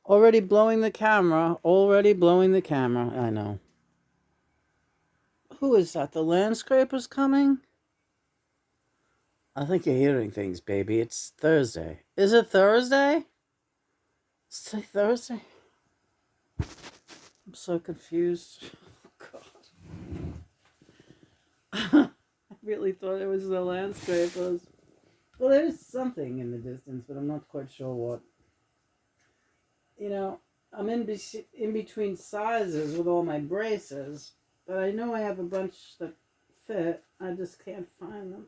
Already blowing the camera. Already blowing the camera. I know. Who is that? The landscaper's coming? I think you're hearing things, baby. It's Thursday. Is it Thursday? Is it Thursday? I'm so confused. God. I really thought it was the landscapers. Well, there's something in the distance, but I'm not quite sure what. You know, I'm in between sizes with all my braces, but I know I have a bunch that fit. I just can't find them.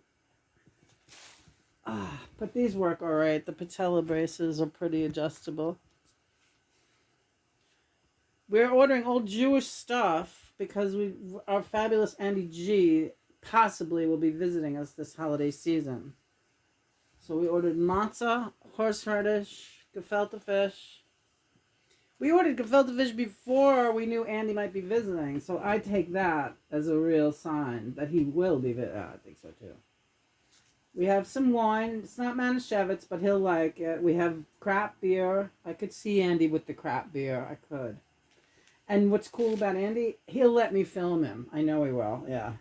But these work all right. The patella braces are pretty adjustable. We're ordering old Jewish stuff because our fabulous Andy G possibly will be visiting us this holiday season. So we ordered matzah, horseradish, gefilte fish. We ordered gefilte fish before we knew Andy might be visiting, so I take that as a real sign that he will be visiting. I think so too. We have some wine. It's not Manischewitz, but he'll like it. We have crap beer. I could see Andy with the crap beer. I could. And what's cool about Andy, he'll let me film him. I know he will. Yeah.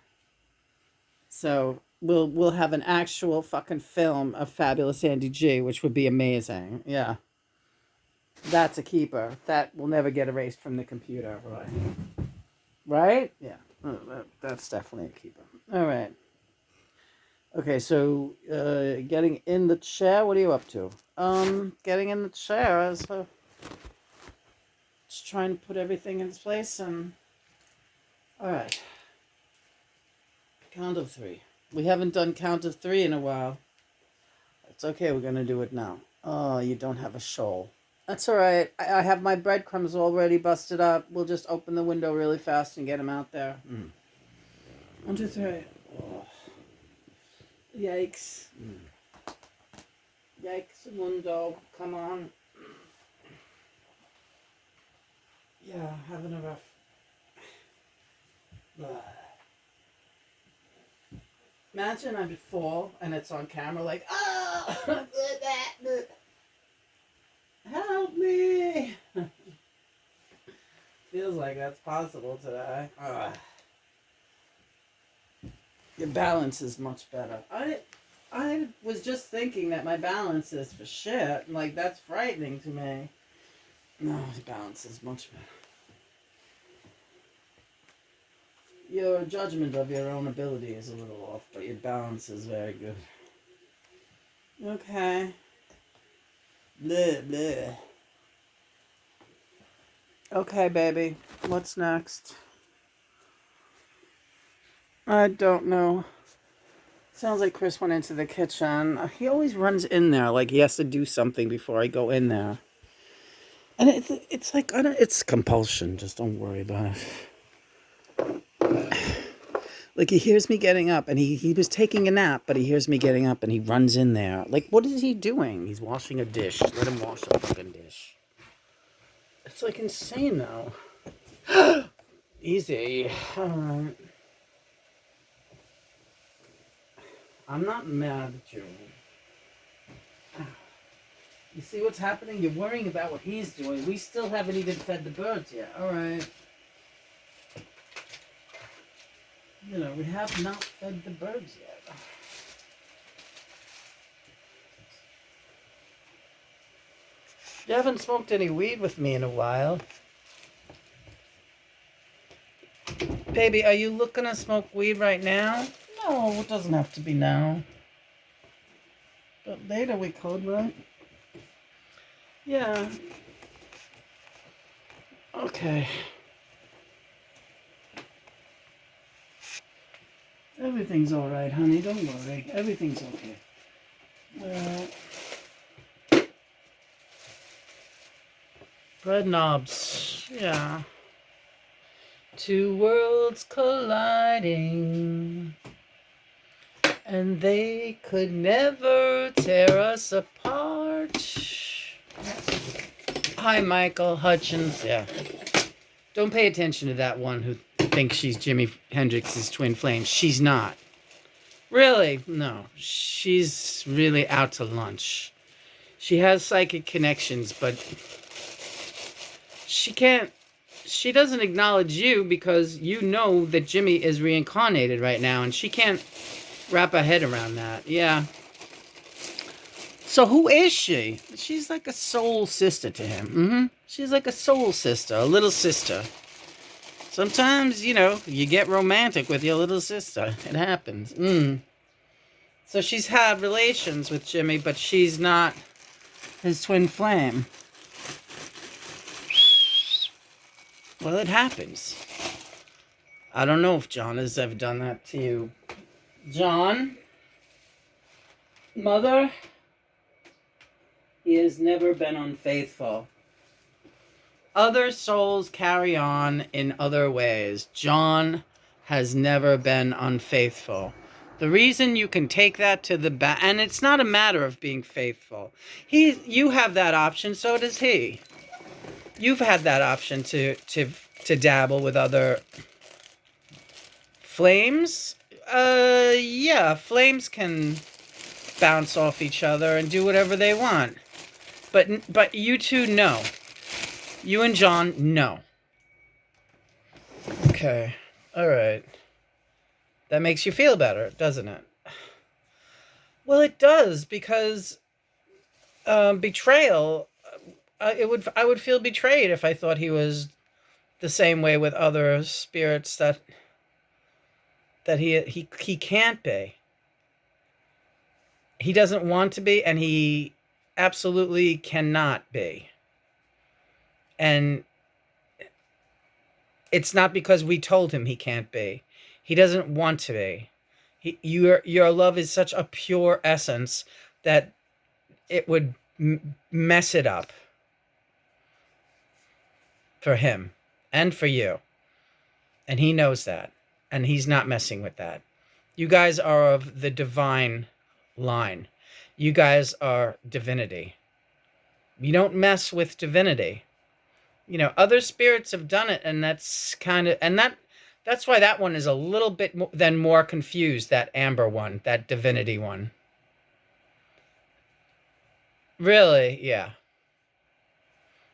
So we'll have an actual fucking film of fabulous Andy G, which would be amazing. Yeah. That's a keeper. That will never get erased from the computer, right? Right? Yeah. Oh, that's definitely a keeper. All right. Okay, so getting in the chair. What are you up to? Getting in the chair is just trying to put everything in its place. And all right. Count of three. We haven't done count of three in a while. It's okay. We're gonna do it now. Oh, you don't have a shawl. That's all right. I have my breadcrumbs already busted up. We'll just open the window really fast and get them out there. 1, 2, 3. Oh. Yikes. Yikes, window. Come on. Yeah, having a rough. Imagine I fall and it's on camera like, oh, help me. Feels like that's possible today. Your balance is much better. I was just thinking that my balance is for shit. Like, that's frightening to me. No, the balance is much better. Your judgment of your own ability is a little off, but your balance is very good. Okay. Blah, blah. Okay, baby. What's next? I don't know. Sounds like Chris went into the kitchen. He always runs in there like he has to do something before I go in there. And it's like, it's compulsion. Just don't worry about it. Like, he hears me getting up, and he was taking a nap, but he hears me getting up, and he runs in there. Like, what is he doing? He's washing a dish. Let him wash a fucking dish. It's, like, insane, though. Easy. All right. I'm not mad at you. You see what's happening? You're worrying about what he's doing. We still haven't even fed the birds yet. All right. You know, we have not fed the birds yet. You haven't smoked any weed with me in a while. Baby, are you looking to smoke weed right now? No, it doesn't have to be now. But later we could, right? Yeah. Okay. Everything's all right, honey. Don't worry. Everything's okay. Bread knobs. Yeah. Two worlds colliding, and they could never tear us apart. Hi, Michael Hutchins. Yeah. Don't pay attention to that one who thinks she's Jimi Hendrix's twin flame. She's not. Really? No. She's really out to lunch. She has psychic connections, but she doesn't acknowledge you because you know that Jimmy is reincarnated right now, and she can't wrap her head around that. Yeah. So who is she? She's like a soul sister to him. She's like a soul sister, a little sister. Sometimes, you get romantic with your little sister. It happens. So she's had relations with Jimmy, but she's not his twin flame. Well, it happens. I don't know if John has ever done that to you. John? Mother? He has never been unfaithful. Other souls carry on in other ways. John has never been unfaithful. The reason you can take that to the back, and it's not a matter of being faithful. You have that option, so does he. You've had that option to dabble with other flames. Yeah, flames can bounce off each other and do whatever they want. But you two know. You and John know. Okay. All right. That makes you feel better, doesn't it? Well, it does, because betrayal. I would feel betrayed if I thought he was the same way with other spirits that he can't be. He doesn't want to be, and he absolutely cannot be. And it's not because we told him he can't be. He doesn't want to be. Your love is such a pure essence that it would mess it up for him and for you. And he knows that. And he's not messing with that. You guys are of the divine line. You guys are divinity. You don't mess with divinity. Other spirits have done it, and that's why that one is a little bit more confused, that Amber one, that divinity one. Really, yeah.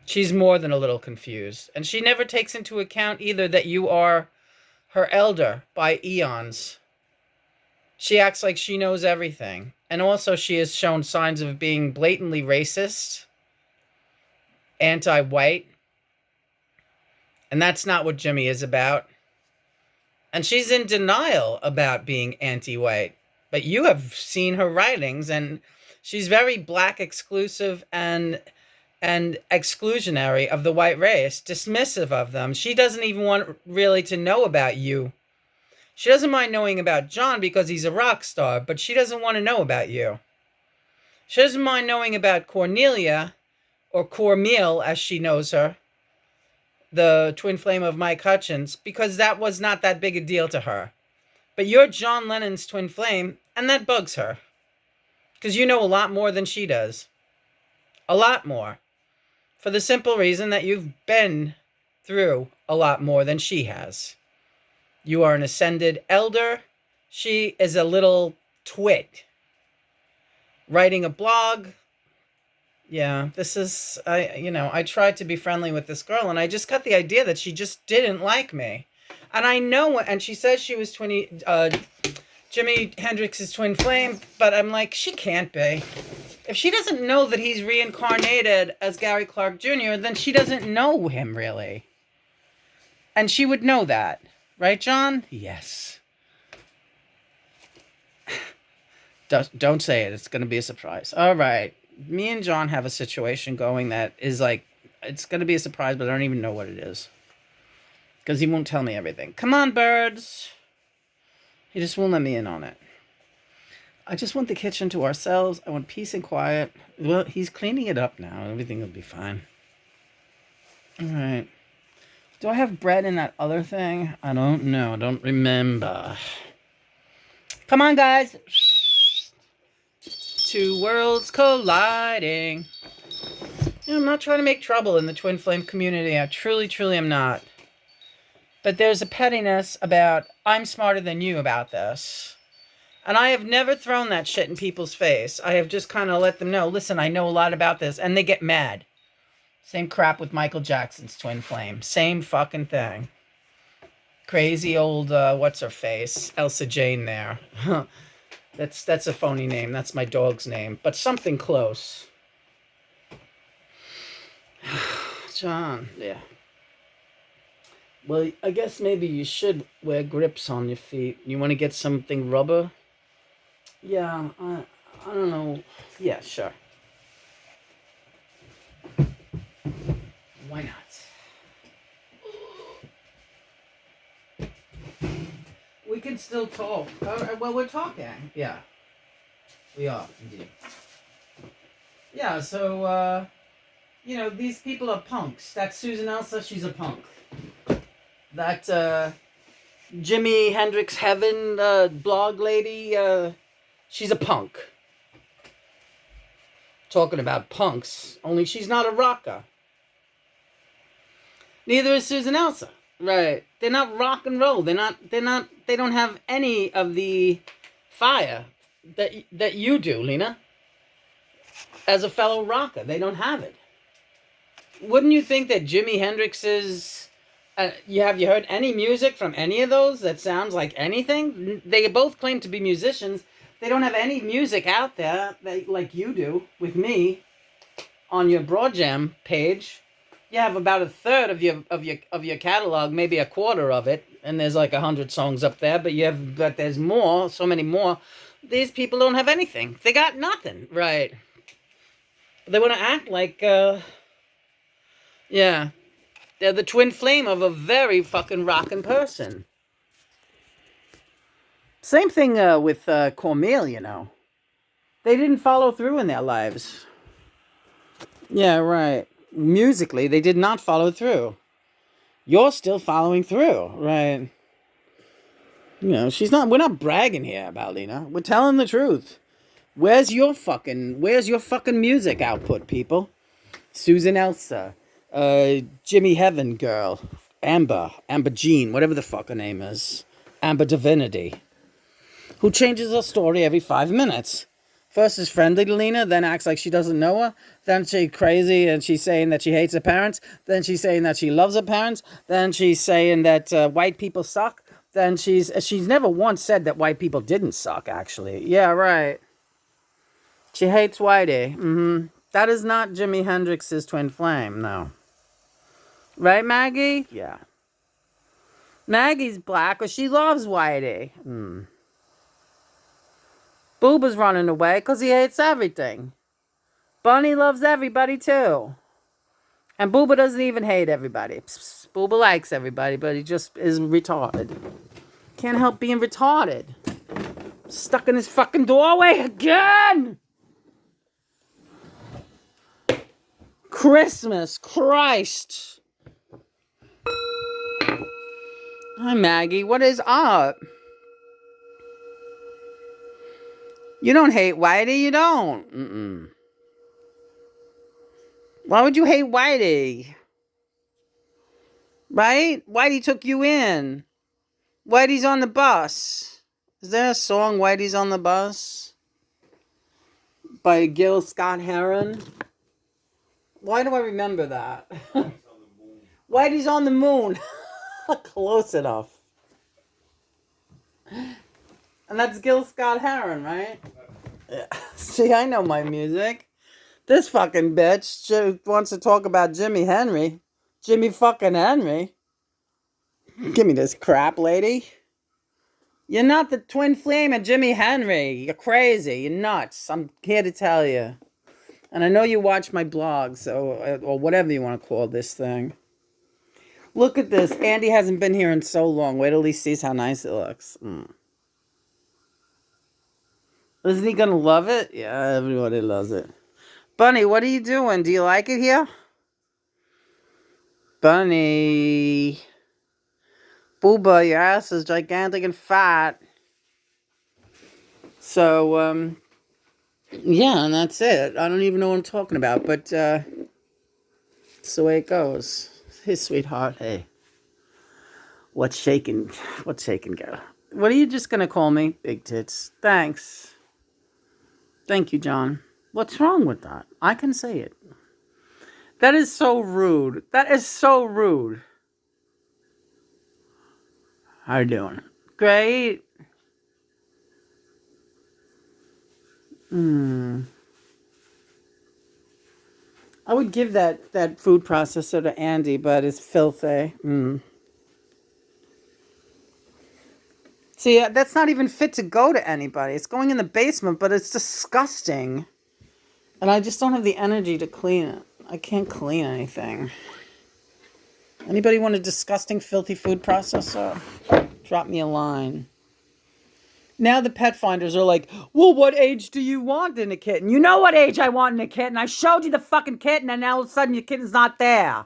She's more than a little confused. And she never takes into account either that you are her elder by eons. She acts like she knows everything. And also she has shown signs of being blatantly racist, anti-white. And that's not what Jimmy is about. And she's in denial about being anti-white. But you have seen her writings, and she's very black exclusive and exclusionary of the white race, dismissive of them. She doesn't even want really to know about you. She doesn't mind knowing about John because he's a rock star, but she doesn't want to know about you. She doesn't mind knowing about Cornelia, or Cormeal as she knows her, the twin flame of Mike Hutchins, because that was not that big a deal to her. But you're John Lennon's twin flame, and that bugs her. Because you know a lot more than she does. A lot more. For the simple reason that you've been through a lot more than she has. You are an ascended elder. She is a little twit. Writing a blog. Yeah, this is, I tried to be friendly with this girl, and I just got the idea that she just didn't like me. And I know, and she says she was Jimi Hendrix's twin flame, but I'm like, she can't be. If she doesn't know that he's reincarnated as Gary Clark Jr., then she doesn't know him, really. And she would know that. Right, John? Yes. Don't say it. It's going to be a surprise. All right. Me and John have a situation going that is like, it's going to be a surprise, but I don't even know what it is. Because he won't tell me everything. Come on, birds. He just won't let me in on it. I just want the kitchen to ourselves. I want peace and quiet. Well, he's cleaning it up now. Everything will be fine. All right. Do I have bread in that other thing? I don't know. I don't remember. Come on, guys. Two worlds colliding. I'm not trying to make trouble in the twin flame community. I truly, truly am not. But there's a pettiness about, I'm smarter than you about this. And I have never thrown that shit in people's face. I have just kind of let them know, listen, I know a lot about this. And they get mad. Same crap with Michael Jackson's twin flame. Same fucking thing. Crazy old, what's her face? Elsa Jane there. That's a phony name. That's my dog's name. But something close. John, yeah. Well, I guess maybe you should wear grips on your feet. You want to get something rubber? Yeah, I don't know. Yeah, sure. Why not? We can still talk. Well, we're talking. Yeah. We are, indeed. Yeah, so, these people are punks. That Susan Elsa, she's a punk. That, Jimi Hendrix Heaven, blog lady, she's a punk. Talking about punks, only she's not a rocker. Neither is Susan Elsa. Right. They're not rock and roll. They don't have any of the fire that you do, Lena. As a fellow rocker, they don't have it. Wouldn't you think that Jimi Hendrix is... have you heard any music from any of those that sounds like anything? They both claim to be musicians. They don't have any music out there like you do with me on your Broad Jam page. You have about a third of your catalog, maybe a quarter of it, and there's like 100 songs up there. But there's more, so many more. These people don't have anything. They got nothing, right? They want to act like, yeah, they're the twin flame of a very fucking rockin' person. Same thing with Cornel, They didn't follow through in their lives. Yeah, right. Musically, they did not follow through. You're still following through, right? We're not bragging here about Lena. We're telling the truth. Where's your fucking music output, people? Susan Elsa, Jimmy Heaven girl, Amber Jean, whatever the fuck her name is, Amber Divinity, who changes her story every 5 minutes. First is friendly to Lena, then acts like she doesn't know her, then she's crazy and she's saying that she hates her parents, then she's saying that she loves her parents, then she's saying that white people suck, then she's never once said that white people didn't suck, actually. Yeah, right. She hates whitey. That is not Jimi Hendrix's twin flame, no. Right, Maggie? Yeah. Maggie's black, but she loves whitey. Booba's running away because he hates everything. Bunny loves everybody, too. And Booba doesn't even hate everybody. Booba likes everybody, but he just is retarded. Can't help being retarded. Stuck in his fucking doorway again! Christmas, Christ. Hi, Maggie. What is up? You don't hate Whitey, you don't. Why would you hate Whitey? Right? Whitey took you in. Whitey's on the bus. Is there a song, Whitey's on the Bus? By Gil Scott-Heron? Why do I remember that? Whitey's on the moon. Close enough. And that's Gil Scott-Heron, right? Yeah. See, I know my music. This fucking bitch wants to talk about Jimi Henry. Jimmy fucking Henry. Give me this crap, lady. You're not the twin flame of Jimi Henry. You're crazy. You're nuts. I'm here to tell you. And I know you watch my blog, or whatever you want to call this thing. Look at this. Andy hasn't been here in so long. Wait till he sees how nice it looks. Isn't he going to love it? Yeah, everybody loves it. Bunny, what are you doing? Do you like it here? Bunny. Booba, your ass is gigantic and fat. So, yeah, and that's it. I don't even know what I'm talking about, but it's the way it goes. Hey, sweetheart, hey. What's shaking? What's shaking, girl? What are you just going to call me? Big tits. Thanks. Thank you, John. What's wrong with that? I can say it. That is so rude. That is so rude. How you doing? Great. I would give that food processor to Andy, but it's filthy. See, that's not even fit to go to anybody. It's going in the basement, but it's disgusting. And I just don't have the energy to clean it. I can't clean anything. Anybody want a disgusting, filthy food processor? Drop me a line. Now the pet finders are like, well, what age do you want in a kitten? You know what age I want in a kitten. I showed you the fucking kitten and now all of a sudden your kitten's not there.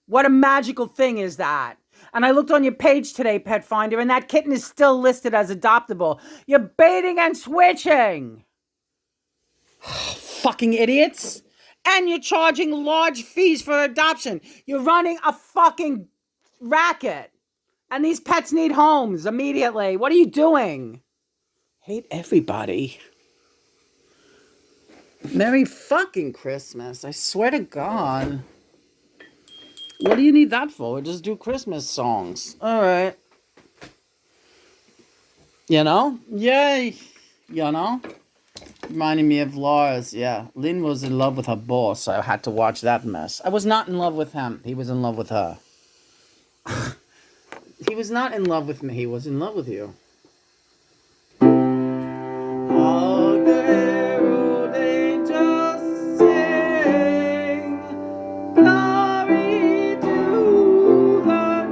What a magical thing is that? And I looked on your page today, Pet Finder, and that kitten is still listed as adoptable. You're baiting and switching. Fucking idiots. And you're charging large fees for adoption. You're running a fucking racket. And these pets need homes immediately. What are you doing? Hate everybody. Merry fucking Christmas. I swear to God. What do you need that for? Just do Christmas songs. All right. You know? Yay. You know? Reminding me of Lars. Yeah. Lynn was in love with her boss, so I had to watch that mess. I was not in love with him. He was in love with her. He was not in love with me. He was in love with you. All day, old angels sing, glory to the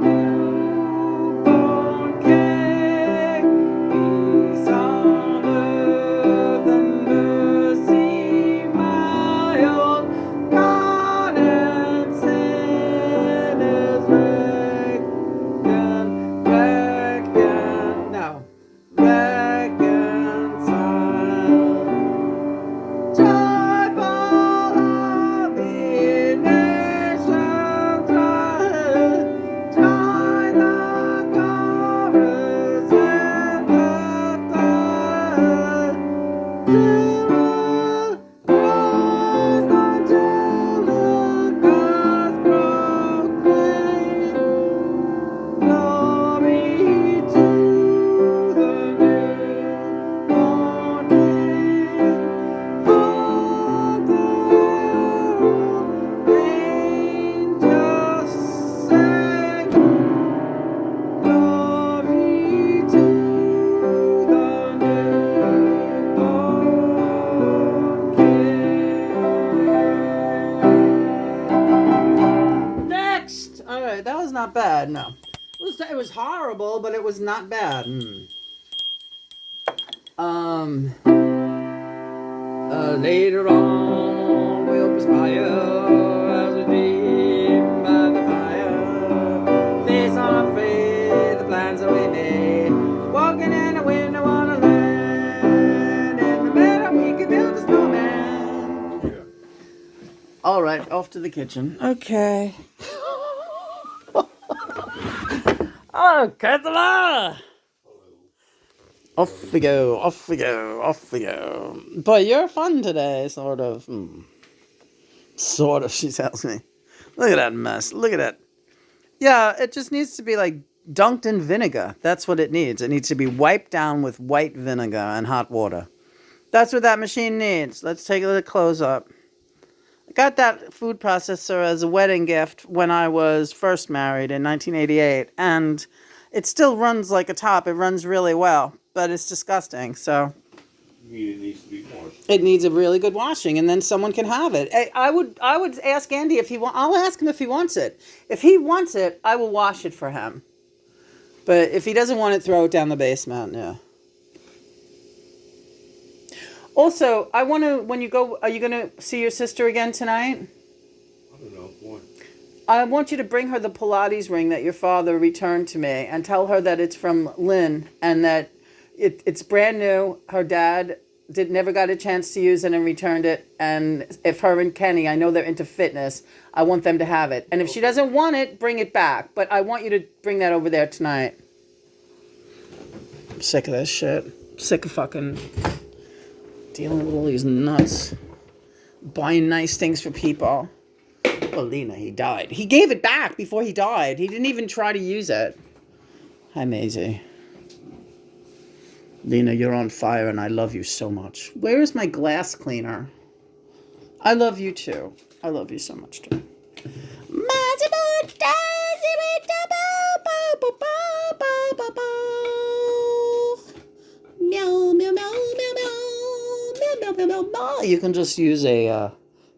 newborn King. Peace on earth and mercy mild, God and sinners not bad, no. It was horrible, but it was not bad. Later on, we'll perspire as we dream by the fire. Face unafraid, the plans that we made. Walking in a window on a land. In the meadow, we can build a snowman. Yeah. All right, off to the kitchen. Okay. Oh, Katala! Off we go, off we go, off we go. Boy, you're fun today, sort of. Sort of, she tells me. Look at that mess. Look at that. Yeah, it just needs to be like dunked in vinegar. That's what it needs. It needs to be wiped down with white vinegar and hot water. That's what that machine needs. Let's take a look close up. I got that food processor as a wedding gift when I was first married in 1988, and it still runs like a top. It runs really well, but it's disgusting, so It needs to be washed. it needs a really good washing, and then someone can have it. I would ask Andy if he wants. I'll ask him if he wants it. If he wants it, I will wash it for him. But if he doesn't want it, throw it down the basement. Yeah. Also, I want to. When you go, are you going to see your sister again tonight? I don't know. Why? I want you to bring her the Pilates ring that your father returned to me, and tell her that it's from Lynn and that it's brand new. Her dad never got a chance to use it and returned it. And if her and Kenny, I know they're into fitness, I want them to have it. And if she doesn't want it, bring it back. But I want you to bring that over there tonight. I'm sick of this shit. Sick of fucking dealing with all these nuts. Buying nice things for people. Well, Lena, he died. He gave it back before he died. He didn't even try to use it. Hi, Maisie. Lena, you're on fire and I love you so much. Where is my glass cleaner? I love you too. I love you so much too. You can just use a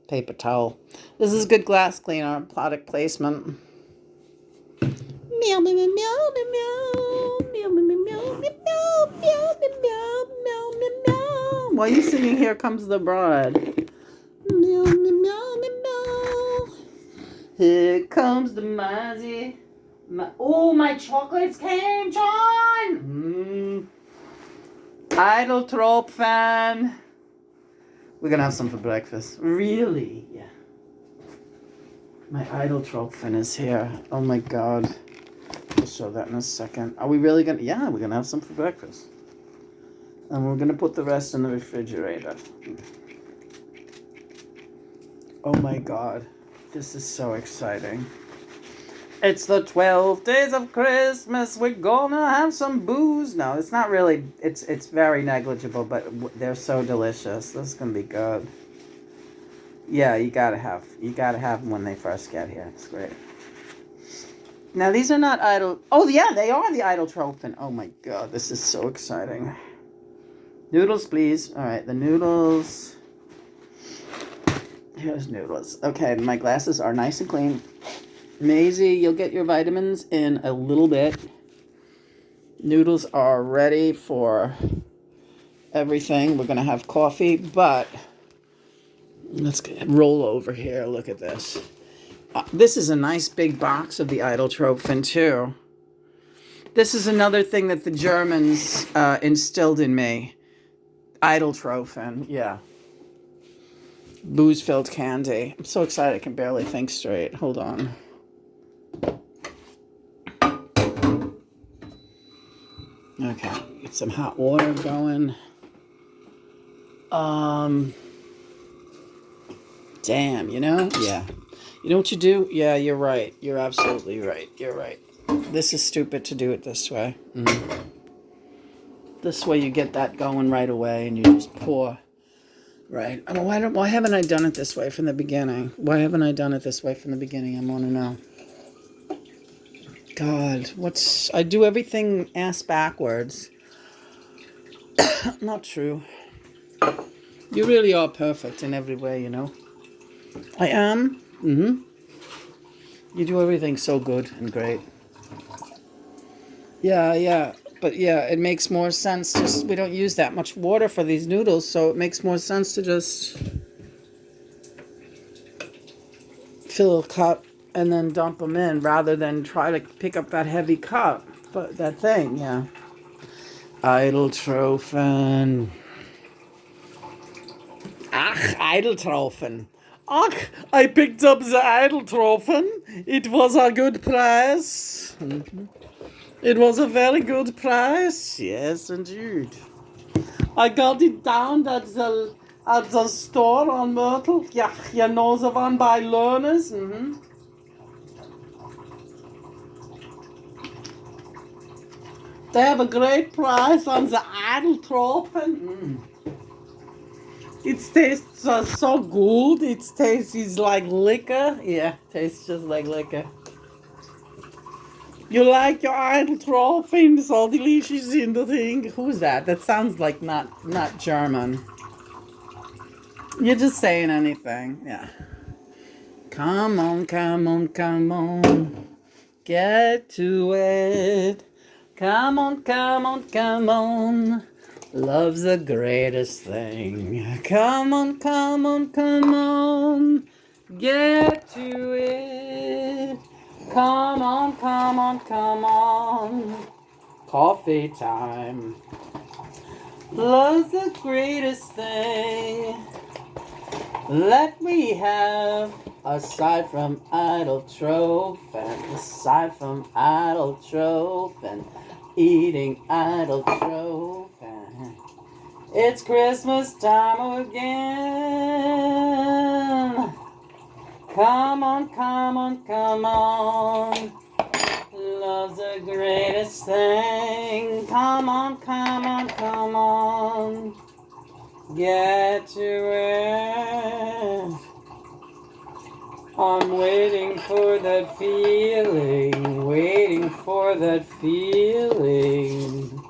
paper towel. This is good glass cleaner, product placement. Meow, meow, meow, meow, meow, meow, meow, meow, meow, meow, meow, meow, meow, meow. Why are you singing Here Comes the Bride? Meow, meow, meow, meow. Here comes the Mozzie. Oh, my chocolates came, John! Idle trope fan. We're gonna have some for breakfast. Really? Yeah. My idle trope fan is here. Oh my god. I'll show that in a second. Are we really gonna? Yeah, we're gonna have some for breakfast. And we're gonna put the rest in the refrigerator. Oh my god. This is so exciting. It's the 12 days of Christmas. We're gonna have some booze. No, it's not really. It's very negligible, but they're so delicious. This is gonna be good. Yeah, you gotta have them when they first get here. It's great. Now these are not idle. Oh yeah, they are the idle trophin. Oh my god, this is so exciting. Noodles, please. All right, the noodles. Here's noodles. Okay, my glasses are nice and clean. Maisie, you'll get your vitamins in a little bit. Noodles are ready for everything. We're gonna have coffee, but let's roll over here. Look at this. This is a nice big box of the Idle-Trophin too. This is another thing that the Germans instilled in me. Idle-Trophin, yeah. Booze-filled candy. I'm so excited I can barely think straight. Hold on. Okay, get some hot water going. Damn, you know? Yeah. You know what you do? Yeah, you're right. You're absolutely right. You're right. This is stupid to do it this way. This way you get that going right away and you just pour. Right. I mean, why haven't I done it this way from the beginning? Why haven't I done it this way from the beginning? I want to know. God, I do everything ass backwards. Not true. You really are perfect in every way, you know. I am. You do everything so good and great. Yeah. But yeah, it makes more sense. We don't use that much water for these noodles, so it makes more sense to just fill a cup and then dump them in rather than try to pick up that heavy cup. But that thing, yeah. Idle-Trophin. Ach, Idle-Trophin. Ach, I picked up the Idle-Trophin. It was a good price. It was a very good price. Yes, indeed. I got it down at the store on Myrtle. Yeah, you know the one by Learners. They have a great price on the Idle-Trophin. It tastes so good. It tastes like liquor. Yeah, tastes just like liquor. You like your Idle-Trophin? So delicious in the thing. Who's that? That sounds like not German. You're just saying anything. Yeah. Come on. Get to it. Come on. Love's the greatest thing. Come on. Get to it. Come on. Coffee time. Love's the greatest thing that we have. Aside from Idle-Trophin, eating Idle-Trophin. It's Christmas time again. Come on, come on, come on. Love's the greatest thing. Come on, come on, come on. Get to it. I'm waiting for that feeling. Waiting for that feeling.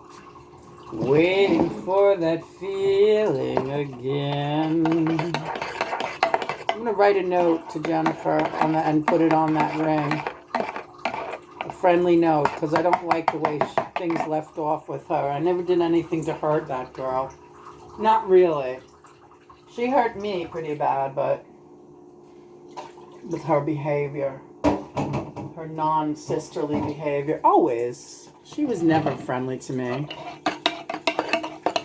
Waiting for that feeling again. I'm going to write a note to Jennifer on that and put it on that ring. A friendly note, because I don't like the way things left off with her. I never did anything to hurt that girl. Not really. She hurt me pretty bad, but with her behavior. Her non-sisterly behavior. Always. She was never friendly to me.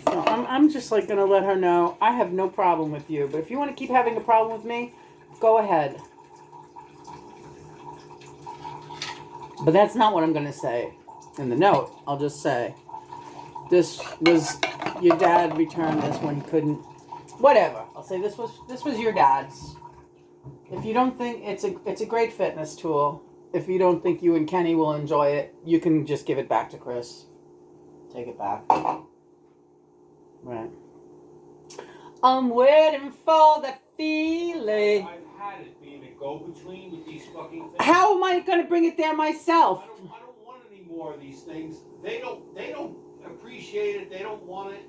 So I'm just like going to let her know I have no problem with you. But if you want to keep having a problem with me, go ahead. But that's not what I'm going to say in the note. I'll just say, this was, your dad returned this when he couldn't, whatever. I'll say this was your dad's. If you don't think it's a great fitness tool, if you don't think you and Kenny will enjoy it, you can just give it back to Chris. Take it back. Right. I'm waiting for that feeling. I've had it being a go-between with these fucking things. How am I going to bring it there myself? I don't want any more of these things. They don't appreciate it. They don't want it.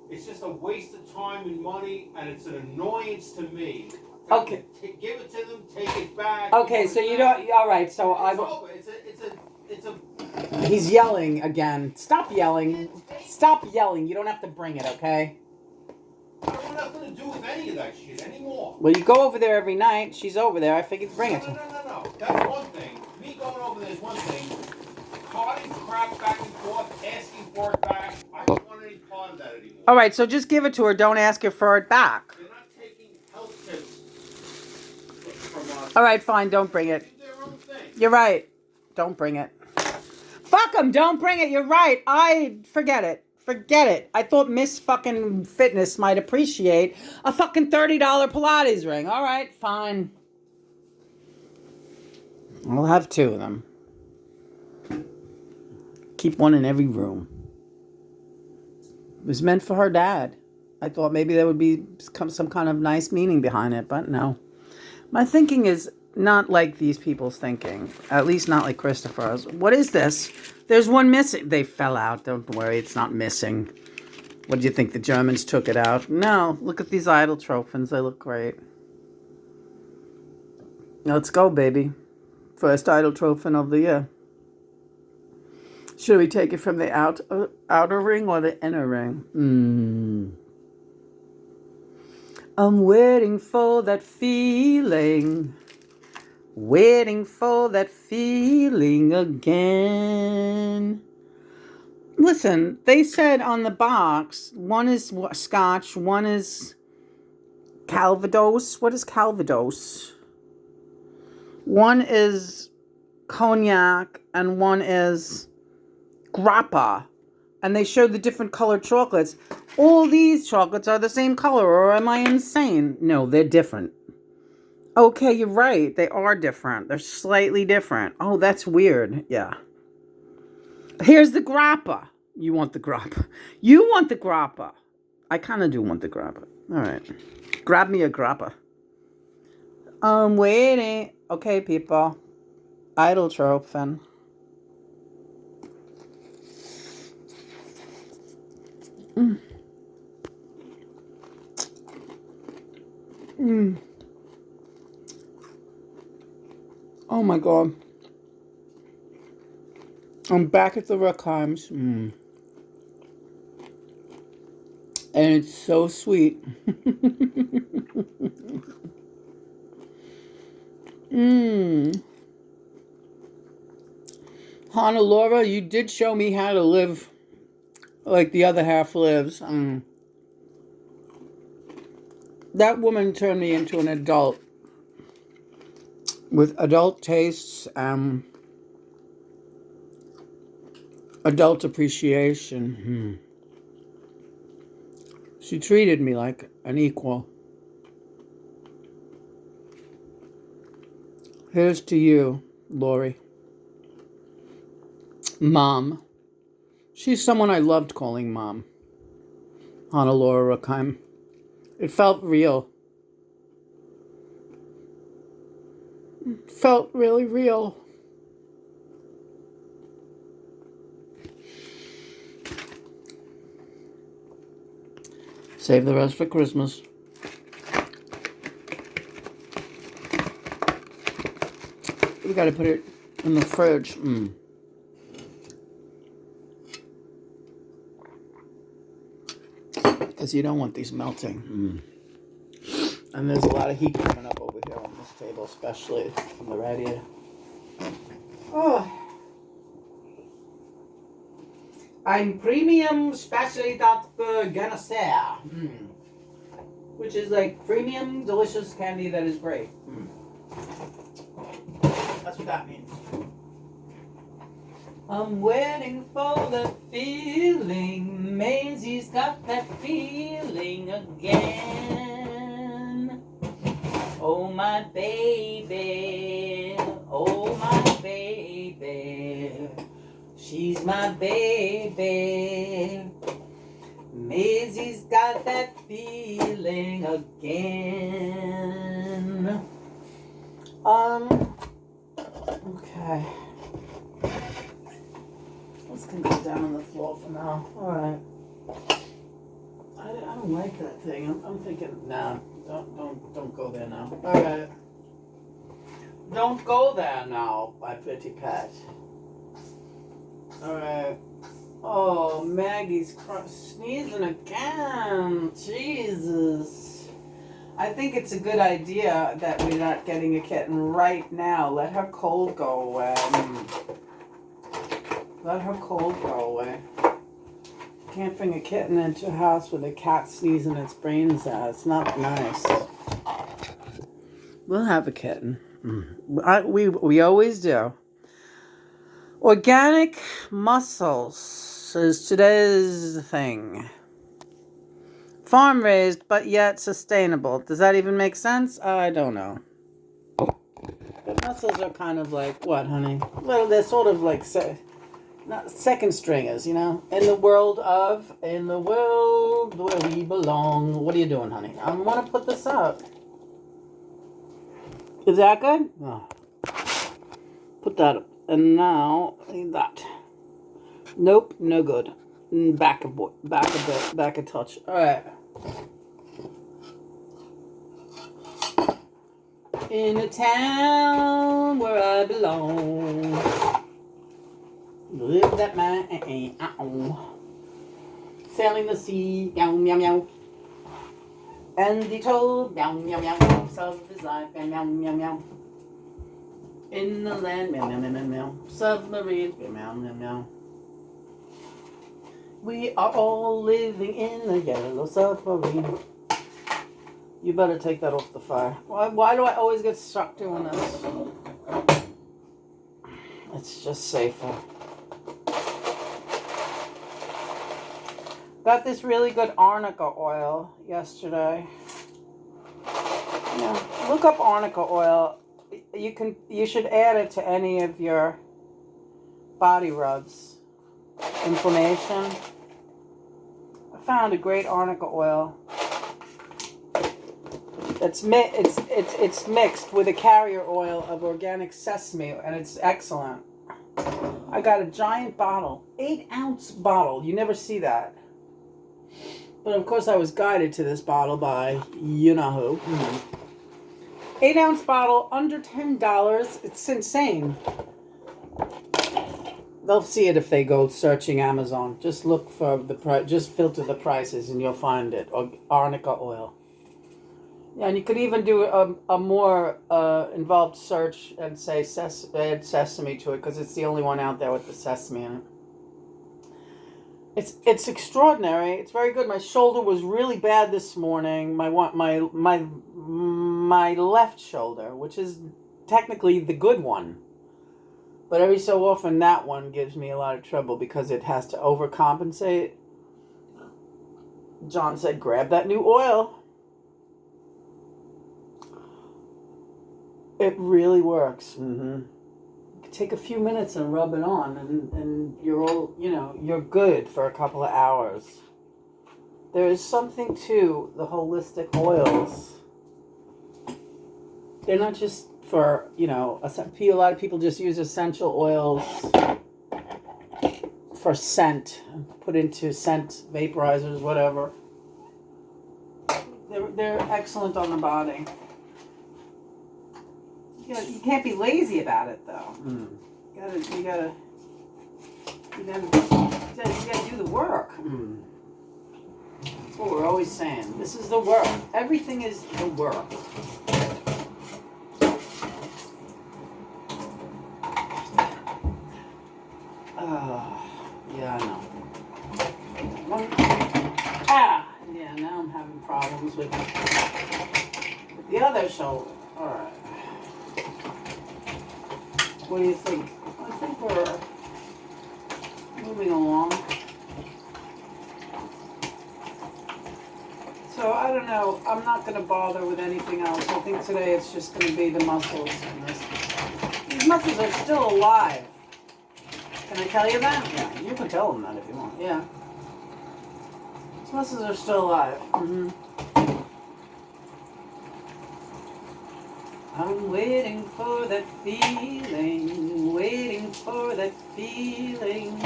It's just a waste of time and money, and it's an annoyance to me. Okay. Give it to them. Take it back. Okay, so you don't. All right. So It's over. It's a. He's yelling again. Stop yelling. Stop yelling. You don't have to bring it, okay? I don't want nothing to do with any of that shit anymore. Well, you go over there every night. She's over there. I figured bring it to her. No. That's one thing. Me going over there is one thing. Carting crap back and forth, asking for it back. I don't want any part of that anymore. All right, so just give it to her. Don't ask her for it back. They're not taking health tips from us. All right, fine. Don't bring it. They do their own thing. You're right. Don't bring it. Fuck them. Don't bring it. You're right. Forget it. Forget it. I thought Miss fucking Fitness might appreciate a fucking $30 Pilates ring. All right, fine. I'll have 2 of them. Keep one in every room. It was meant for her dad. I thought maybe there would be some kind of nice meaning behind it, but no. My thinking is not like these people's thinking. At least not like Christopher's. What is this? There's one missing. They fell out. Don't worry, it's not missing. What do you think? The Germans took it out? No. Look at these idol trophies. They look great. Let's go, baby. First idol trophy of the year. Should we take it from the outer ring or the inner ring? I'm waiting for that feeling. Waiting for that feeling again. Listen, they said on the box, one is Scotch, one is Calvados. What is Calvados? One is Cognac and one is Grappa. And they showed the different colored chocolates. All these chocolates are the same color, or am I insane? No, they're different. Okay, you're right. They are different. They're slightly different. Oh, that's weird. Yeah. Here's the grappa. You want the grappa. You want the grappa. I kind of do want the grappa. All right. Grab me a grappa. I'm waiting. Okay, people. Idol trophy. Oh my God. I'm back at the Ruckheim's. And it's so sweet. Hannah Laura, you did show me how to live like the other half lives. That woman turned me into an adult with adult tastes, adult appreciation. She treated me like an equal. Here's to you, Lori. Mom. She's someone I loved calling Mom. Hannah Laura Ruckheim. It felt real. It felt really real. Save the rest for Christmas. We gotta put it in the fridge. Because you don't want these melting. And there's a lot of heat coming up over here on this table, especially from the radiator. Oh. Ein Premium Spezialität für Ganasser. Which is like premium, delicious candy that is great. That's what that means. I'm waiting for the feeling. Maisie's got that feeling again. Oh my baby, oh my baby, she's my baby. Maisie's got that feeling again. Okay. This can go down on the floor for now. Alright. I don't like that thing. I'm thinking, nah, don't go there now. Alright. Don't go there now, my pretty pet. Alright. Oh, Maggie's sneezing again. Jesus. I think it's a good idea that we're not getting a kitten right now. Let her cold go away. Let her cold go away. Can't bring a kitten into a house with a cat sneezing its brains out. It's not nice. We'll have a kitten. We always do. Organic mussels is today's thing. Farm raised, but yet sustainable. Does that even make sense? I don't know. But mussels are kind of like, what, honey? Well, they're sort of like not second stringers, you know? In the world where we belong. What are you doing, honey? I want to put this up. Is that good? Oh. Put that up. And now, that. Nope, no good. Back a bit, back a touch. Alright. In a town where I belong. Live that man, sailing the sea, meow meow meow. And he told meow meow meow of his life, meow meow meow. In the land, meow meow meow meow meow. Submarines, meow meow meow. We are all living in a yellow submarine. You better take that off the fire. Why do I always get stuck doing this? It's just safer. Got this really good arnica oil yesterday. Yeah, look up arnica oil. You should add it to any of your body rubs. Inflammation. I found a great arnica oil. It's mixed with a carrier oil of organic sesame, and it's excellent. I got a giant bottle, 8-ounce bottle. You never see that. But of course I was guided to this bottle by you-know-who. 8-ounce bottle, under $10. It's insane. They'll see it if they go searching Amazon. Just look for the price. Just filter the prices and you'll find it. Arnica oil. Yeah, and you could even do a more involved search and say add sesame to it, because it's the only one out there with the sesame in it. It's extraordinary. It's very good. My shoulder was really bad this morning. My left shoulder, which is technically the good one. But every so often that one gives me a lot of trouble because it has to overcompensate. John said, grab that new oil. It really works. Mm-hmm. Take a few minutes and rub it on, and you're all, you're good for a couple of hours. There is something to the holistic oils. They're not just for, a lot of people just use essential oils for scent, put into scent vaporizers, whatever. They're excellent on the body. You can't be lazy about it though. You gotta do the work. That's what we're always saying. This is the work. Everything is the work. Yeah, I know. Yeah, now I'm having problems with the other shoulder. All right. What do you think? I think we're moving along. So I don't know. I'm not going to bother with anything else. I think today it's just going to be the muscles. These muscles are still alive. Can I tell you that? Yeah, you can tell them that if you want. Yeah. These muscles are still alive. Mm-hmm. I'm waiting for that feeling, waiting for that feeling.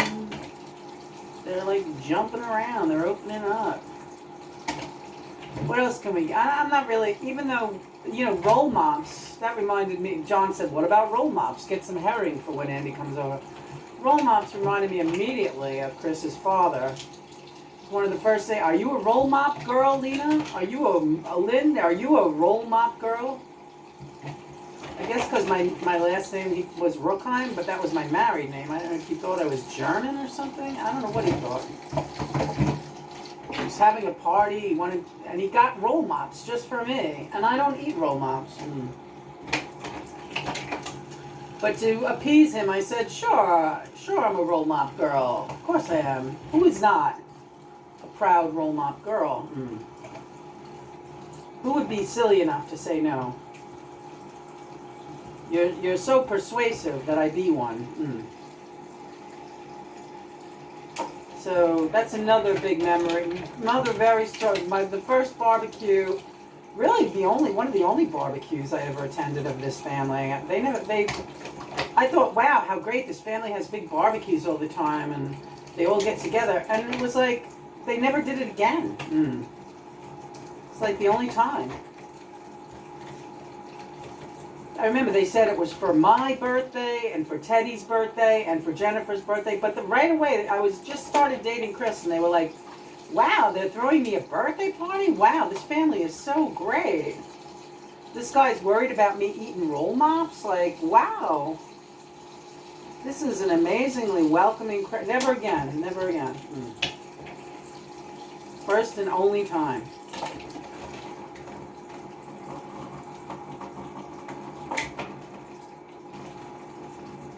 They're like jumping around, they're opening up. What else can we, I'm not really, even though, roll mops, that reminded me, John said, what about roll mops? Get some herring for when Andy comes over. Roll mops reminded me immediately of Chris's father. One of the first things, are you a roll mop girl, Lena? Are you a Lynn? Are you a roll mop girl? I guess because my last name was Ruckheim, but that was my married name. I don't know if he thought I was German or something. I don't know what he thought. He was having a party, and he got roll mops just for me. And I don't eat roll mops. But to appease him, I said, sure, I'm a roll mop girl. Of course I am. Who is not a proud roll mop girl? Who would be silly enough to say no? You're so persuasive that I be one. So that's another big memory. Another very strong. The first barbecue, really one of the only barbecues I ever attended of this family. I thought, wow, how great, this family has big barbecues all the time, and they all get together. And it was like they never did it again. It's like the only time. I remember they said it was for my birthday and for Teddy's birthday and for Jennifer's birthday, but right away I was just started dating Chris, and they were like, wow, they're throwing me a birthday party? Wow, this family is so great. This guy's worried about me eating roll mops? Like, wow. This is an amazingly welcoming, never again, never again. First and only time.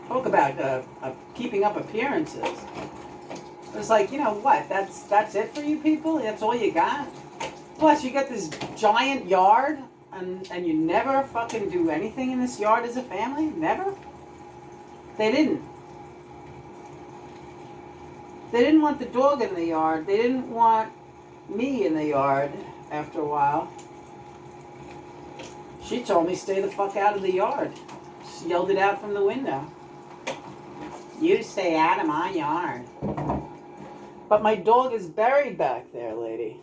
Talk about keeping up appearances. It's like, you know what? That's it for you people? That's all you got? Plus, you get this giant yard, and you never fucking do anything in this yard as a family? Never? They didn't. They didn't want the dog in the yard. They didn't want me in the yard after a while. She told me, stay the fuck out of the yard. She yelled it out from the window. You stay out of my yard. But my dog is buried back there, lady.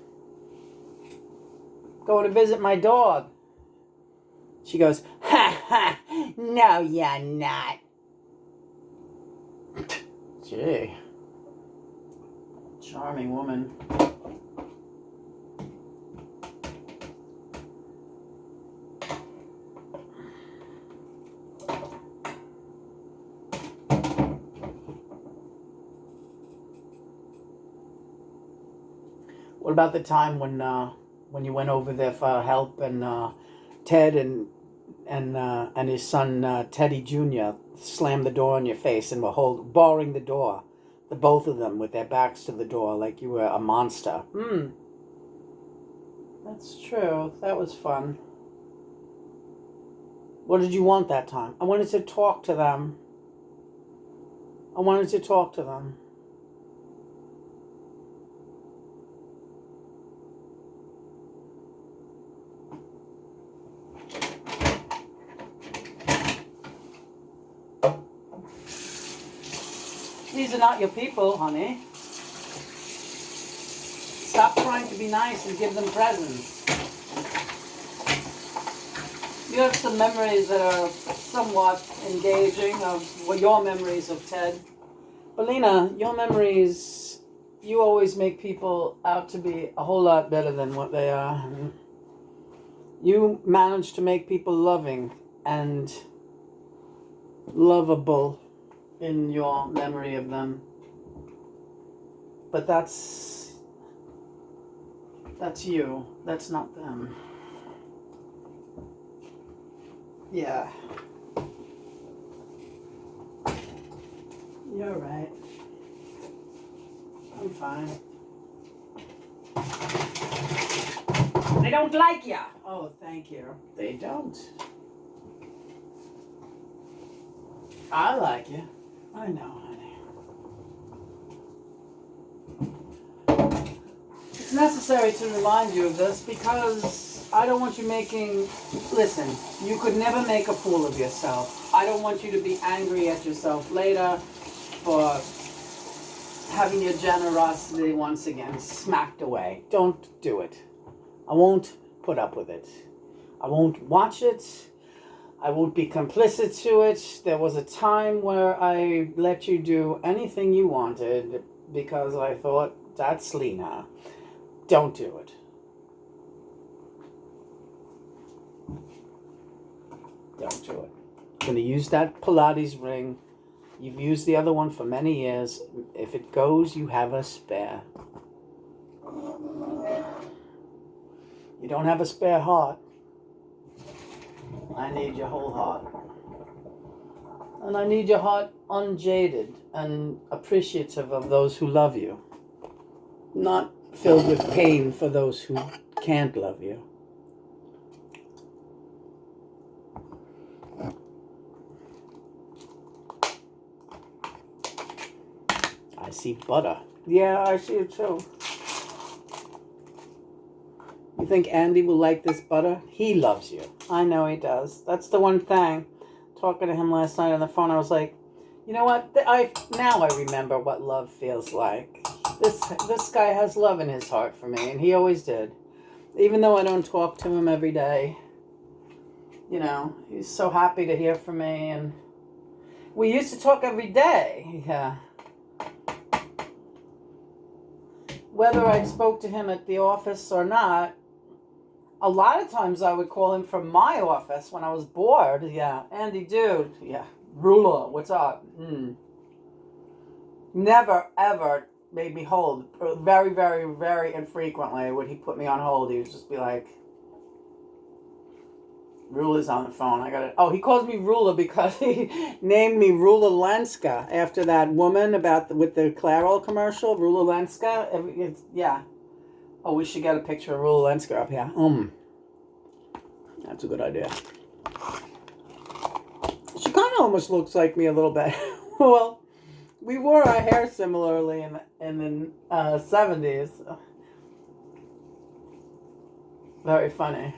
Going to visit my dog. She goes, ha ha, no you're not. Gee. Charming woman. What about the time when you went over there for help, and Ted and his son Teddy Jr. slammed the door in your face and were barring the door, the both of them with their backs to the door like you were a monster. That's true. That was fun. What did you want that time? I wanted to talk to them. I wanted to talk to them. These are not your people, honey. Stop trying to be nice and give them presents. You have some memories that are somewhat engaging of your memories of Ted. Belina, your memories, you always make people out to be a whole lot better than what they are. You manage to make people loving and lovable in your memory of them. But that's you. That's not them. Yeah. You're right. I'm fine. They don't like ya. Oh, thank you. They don't. I like you. I know, honey. It's necessary to remind you of this because I don't want you making... Listen, you could never make a fool of yourself. I don't want you to be angry at yourself later for having your generosity once again smacked away. Don't do it. I won't put up with it. I won't watch it. I won't be complicit to it. There was a time where I let you do anything you wanted because I thought, that's Lena. Don't do it. Don't do it. I'm going to use that Pilates ring. You've used the other one for many years. If it goes, you have a spare. You don't have a spare heart. I need your whole heart. And I need your heart unjaded and appreciative of those who love you. Not filled with pain for those who can't love you. I see butter. Yeah, I see it too. You think Andy will like this butter? He loves you. I know he does. That's the one thing. Talking to him last night on the phone, I was like, you know what? Now I remember what love feels like. This guy has love in his heart for me, and he always did. Even though I don't talk to him every day, you know, he's so happy to hear from me, and we used to talk every day. Yeah. Whether I spoke to him at the office or not, a lot of times I would call him from my office when I was bored. Yeah, Andy, dude. Yeah, Rula, what's up? Never, ever made me hold. Very, very, very infrequently would he put me on hold. He would just be like, Rula's on the phone. I got it. Oh, he calls me Rula because he named me Rula Lenska after that woman with the Clairol commercial. Rula Lenska. Yeah. Oh, we should get a picture of Rula Lenska up here. That's a good idea. She kind of almost looks like me a little bit. Well, we wore our hair similarly in the 70s. Very funny.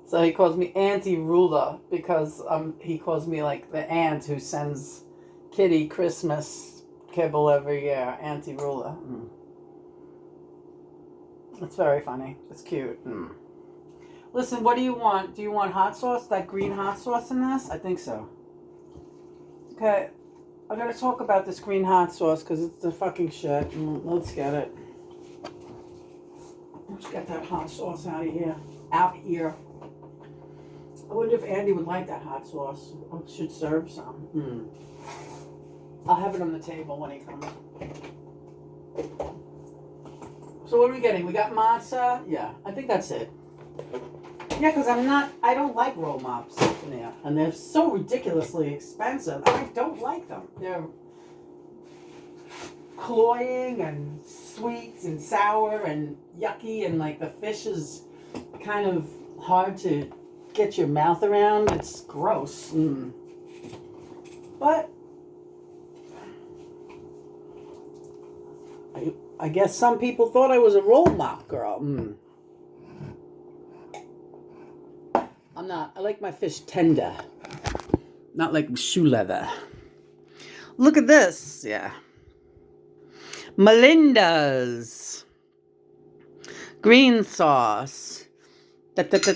So he calls me Auntie Rula because he calls me like the aunt who sends Kitty Christmas kibble every year. Auntie Rula. It's very funny. It's cute. Listen, what do you want? Do you want hot sauce? That green hot sauce in this? I think so. Okay. I gotta talk about this green hot sauce because it's the fucking shit. Let's get it. Let's get that hot sauce out of here. Out here. I wonder if Andy would like that hot sauce. I should serve some. I'll have it on the table when he comes. So what are we getting? We got matzah? Yeah, I think that's it. Yeah, because I don't like roll mops in there. And they're so ridiculously expensive. I don't like them. They're cloying and sweet and sour and yucky, and like the fish is kind of hard to get your mouth around. It's gross. But I guess some people thought I was a roll mop girl. I'm not. I like my fish tender, not like shoe leather. Look at this. Yeah. Melinda's green sauce. Melinda's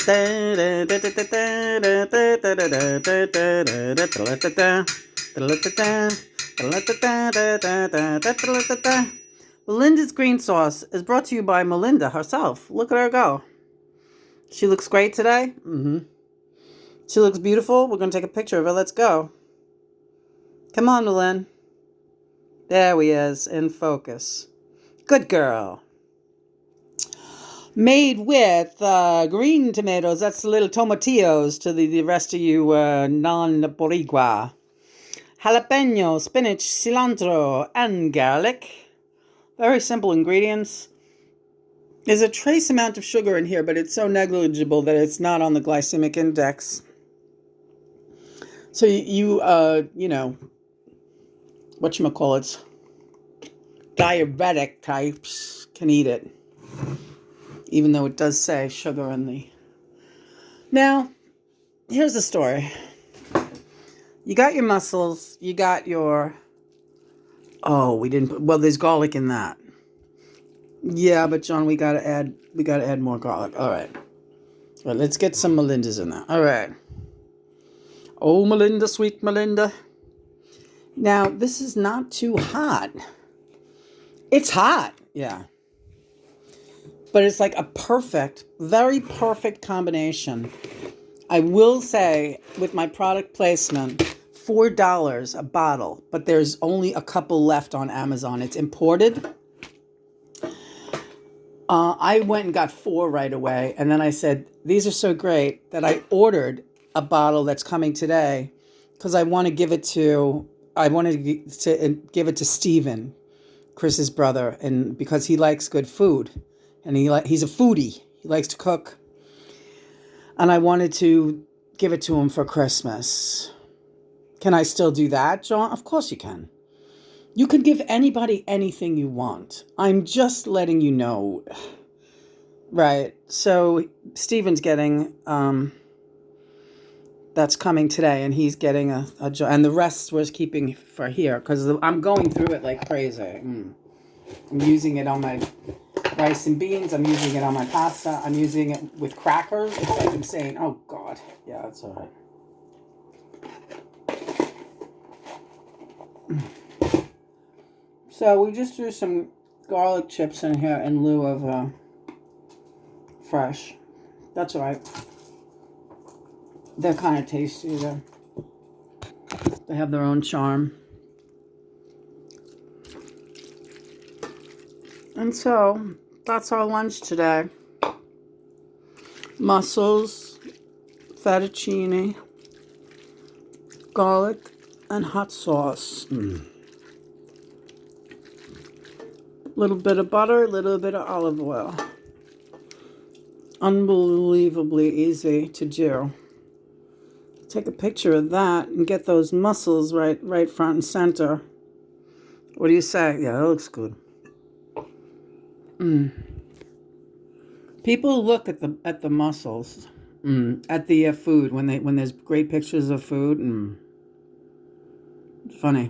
green sauce is brought to you by Melinda herself. Look at her go. She looks great today. She looks beautiful. We're going to take a picture of her. Let's go. Come on, Melin. There he is, in focus. Good girl. Made with green tomatoes. That's the little tomatillos to the rest of you non-Boricua. Jalapeno, spinach, cilantro, and garlic. Very simple ingredients. There's a trace amount of sugar in here, but it's so negligible that it's not on the glycemic index. So you know, whatchamacallits, diabetic types can eat it. Even though it does say sugar in the... Now, here's the story. You got your mussels. You got your... Oh, we didn't put... Well, there's garlic in that. Yeah, but John, we gotta add more garlic. All right. Well, let's get some Melindas in there. All right. Oh, Melinda, sweet Melinda. Now, this is not too hot. It's hot, yeah. But it's like a perfect, very perfect combination. I will say, with my product placement, $4 a bottle, but there's only a couple left on Amazon. It's imported. I went and got 4 right away, and then I said, these are so great that I ordered a bottle that's coming today because I wanted to give it to Steven, Chris's brother, and because he likes good food, and he's a foodie. He likes to cook, and I wanted to give it to him for Christmas. Can I still do that, John? Of course you can. You can give anybody anything you want. I'm just letting you know. Right. So Steven's getting, that's coming today, and he's getting and the rest was keeping for here, because I'm going through it like crazy. I'm using it on my rice and beans. I'm using it on my pasta. I'm using it with crackers. It's like insane. Oh, God. Yeah, that's all right. So we just threw some garlic chips in here in lieu of fresh. That's all right. They're kind of tasty. They have their own charm. And so that's our lunch today. Mussels, fettuccine, garlic, and hot sauce. Little bit of butter, a little bit of olive oil. Unbelievably easy to do. Take a picture of that and get those mussels right front and center. What do you say? Yeah, that looks good. People look at the mussels, at the food when there's great pictures of food. It's funny.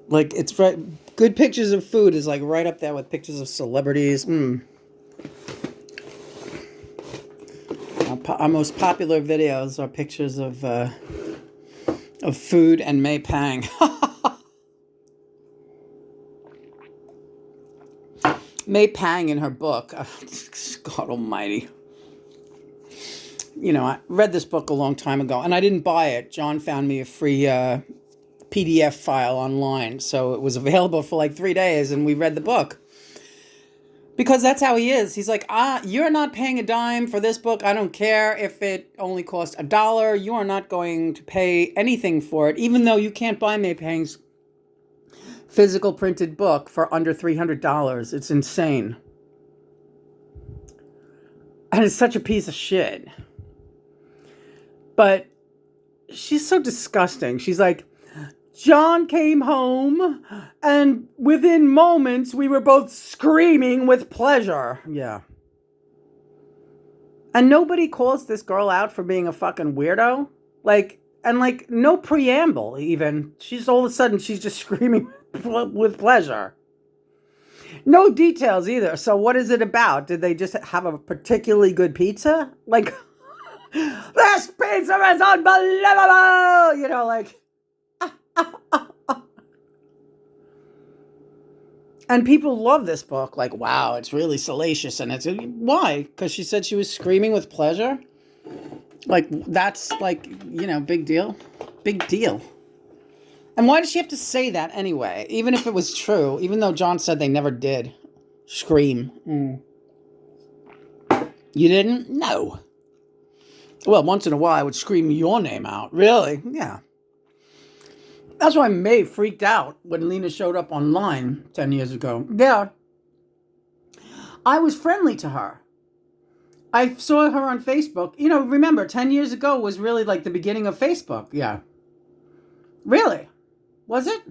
Like, it's right. Good pictures of food is like right up there with pictures of celebrities. Our most popular videos are pictures of food and May Pang. May Pang in her book. God almighty. You know, I read this book a long time ago, and I didn't buy it. John found me a free PDF file online, so it was available for like 3 days, and we read the book. Because that's how he is. He's like, you're not paying a dime for this book. I don't care if it only cost $1. You are not going to pay anything for it, even though you can't buy May Pang's physical printed book for under $300. It's insane. and is such a piece of shit. But she's so disgusting. She's like, John came home, and within moments, we were both screaming with pleasure. Yeah. And nobody calls this girl out for being a fucking weirdo. And no preamble, even. She's all of a sudden, she's just screaming with pleasure. No details either. So what is it about? Did they just have a particularly good pizza? Like, this pizza is unbelievable! You know, like... And people love this book. Like, wow, it's really salacious. And it's... Why? Because she said she was screaming with pleasure? Like, that's, like, you know, big deal. Big deal. And why does she have to say that anyway? Even if it was true. Even though John said they never did scream. You didn't? No. Well, once in a while I would scream your name out. Really? Yeah. That's why Mae freaked out when Lena showed up online 10 years ago. Yeah. I was friendly to her. I saw her on Facebook. You know, remember, 10 years ago was really like the beginning of Facebook. Yeah. Really? Was it?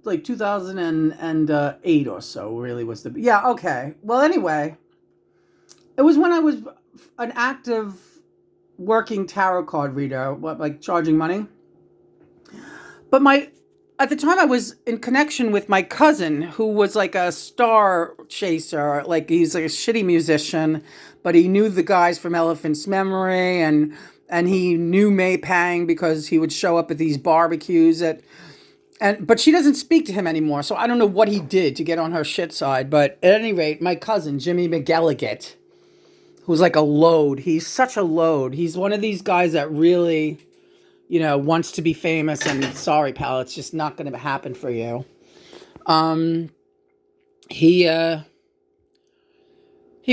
Like 2008 or so really was the... Yeah, okay. Well, anyway, it was when I was an active working tarot card reader, like charging money. But at the time I was in connection with my cousin who was like a star chaser. Like he's like a shitty musician, but he knew the guys from Elephant's Memory and he knew Mae Pang because he would show up at these barbecues but she doesn't speak to him anymore. So I don't know what he did to get on her shit side. But at any rate, my cousin, Jimmy McGilligan, who's like a load. He's such a load. He's one of these guys that really... you know, wants to be famous, and sorry, pal, it's just not going to happen for you. He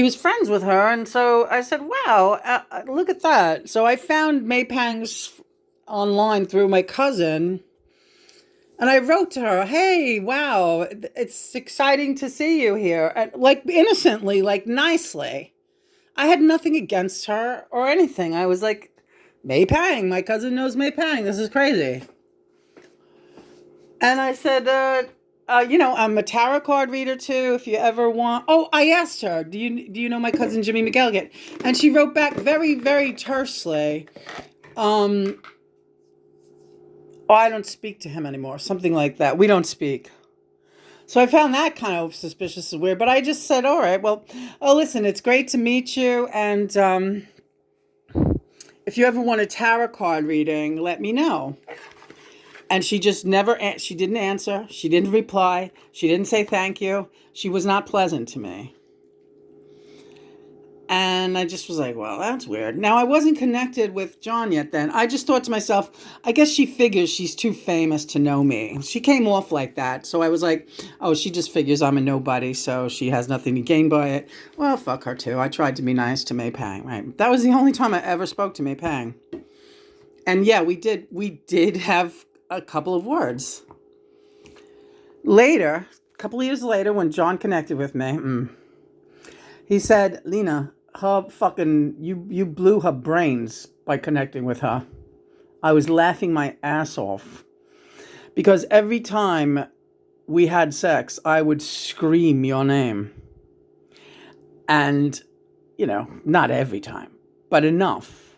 was friends with her, and so I said, wow, look at that. So I found Mae Pang's online through my cousin, and I wrote to her, hey, wow, it's exciting to see you here. And, like, innocently, like, nicely. I had nothing against her or anything. I was like, Mae Pang, my cousin knows Mae Pang. This is crazy. And I said, you know, I'm a tarot card reader too. If you ever want... Oh, I asked her, do you know my cousin Jimmy McGilligan? And she wrote back very, very tersely. Oh, I don't speak to him anymore. Something like that. We don't speak. So I found that kind of suspicious and weird. But I just said, all right, well, listen, it's great to meet you. And... if you ever want a tarot card reading, let me know. And she just never, she didn't answer. She didn't reply. She didn't say thank you. She was not pleasant to me. And I just was like, well, that's weird. Now, I wasn't connected with John yet then. I just thought to myself, I guess she figures she's too famous to know me. She came off like that. So I was like, oh, she just figures I'm a nobody, so she has nothing to gain by it. Well, fuck her too. I tried to be nice to Mae Pang, right? That was the only time I ever spoke to Mae Pang. And yeah, we did have a couple of words. Later, a couple of years later, when John connected with me, he said, Lena, her fucking, you blew her brains by connecting with her. I was laughing my ass off. Because every time we had sex, I would scream your name. And, you know, not every time, but enough.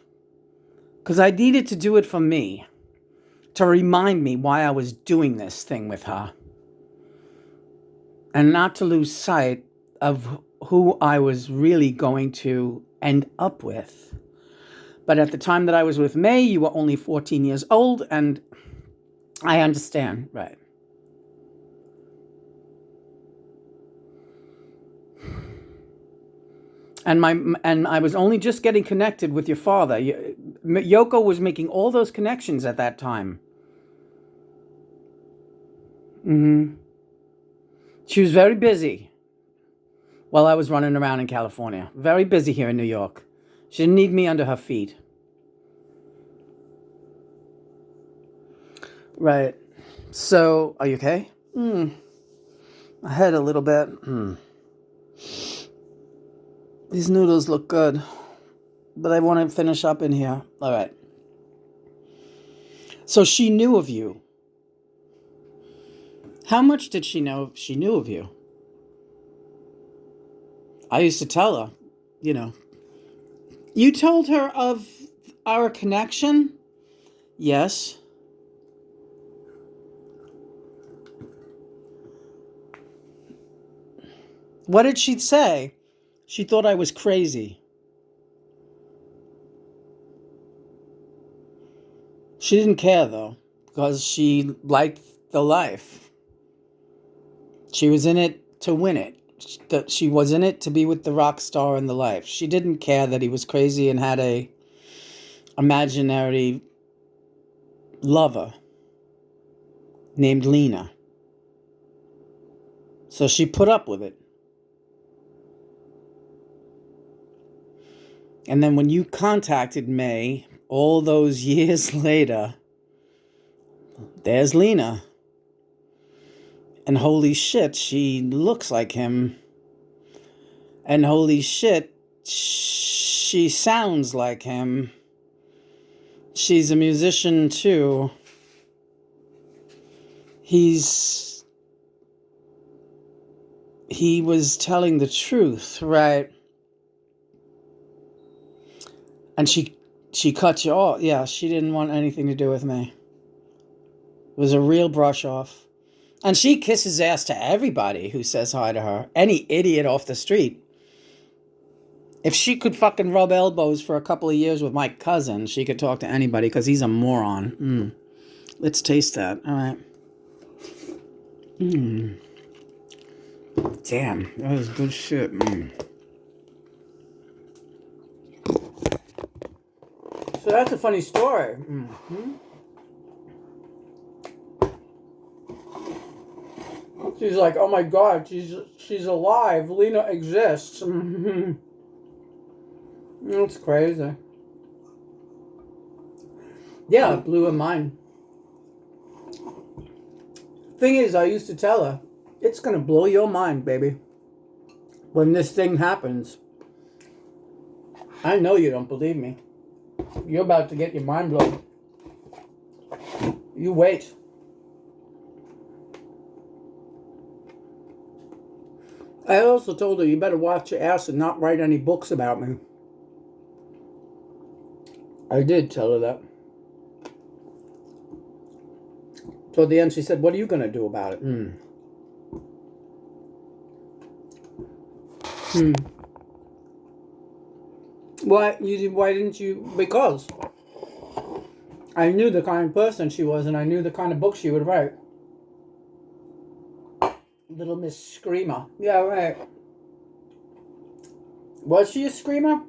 Because I needed to do it for me. To remind me why I was doing this thing with her. And not to lose sight of who I was really going to end up with. But at the time that I was with Mae, you were only 14 years old, and I understand, right? And I was only just getting connected with your father. Yoko was making all those connections at that time. She was very busy. While I was running around in California. Very busy here in New York. She didn't need me under her feet. Right. So, are you okay? I had a little bit. These noodles look good, but I want to finish up in here. All right. So she knew of you. How much did she know she knew of you? I used to tell her, you know. You told her of our connection? Yes. What did she say? She thought I was crazy. She didn't care, though, because she liked the life. She was in it to win it. She was in it to be with the rock star in the life. She didn't care that he was crazy and had a imaginary lover named Lena. So she put up with it. And then when you contacted May all those years later, there's Lena. And holy shit, she looks like him. And holy shit, she sounds like him. She's a musician too. He was telling the truth, right? And she cut you off. Yeah, she didn't want anything to do with me. It was a real brush off. And she kisses ass to everybody who says hi to her. Any idiot off the street. If she could fucking rub elbows for a couple of years with my cousin, she could talk to anybody because he's a moron. Let's taste that. All right. Damn, that was good shit. So that's a funny story. She's like, oh my god, she's alive. Lena exists. That's crazy. Yeah, it blew her mind. Thing is, I used to tell her, it's gonna blow your mind, baby. When this thing happens. I know you don't believe me. You're about to get your mind blown. You wait. I also told her, you better watch your ass and not write any books about me. I did tell her that. Toward the end, she said, what are you going to do about it? Why didn't you? Because I knew the kind of person she was, and I knew the kind of book she would write. Little Miss Screamer. Yeah, right. Was she a screamer?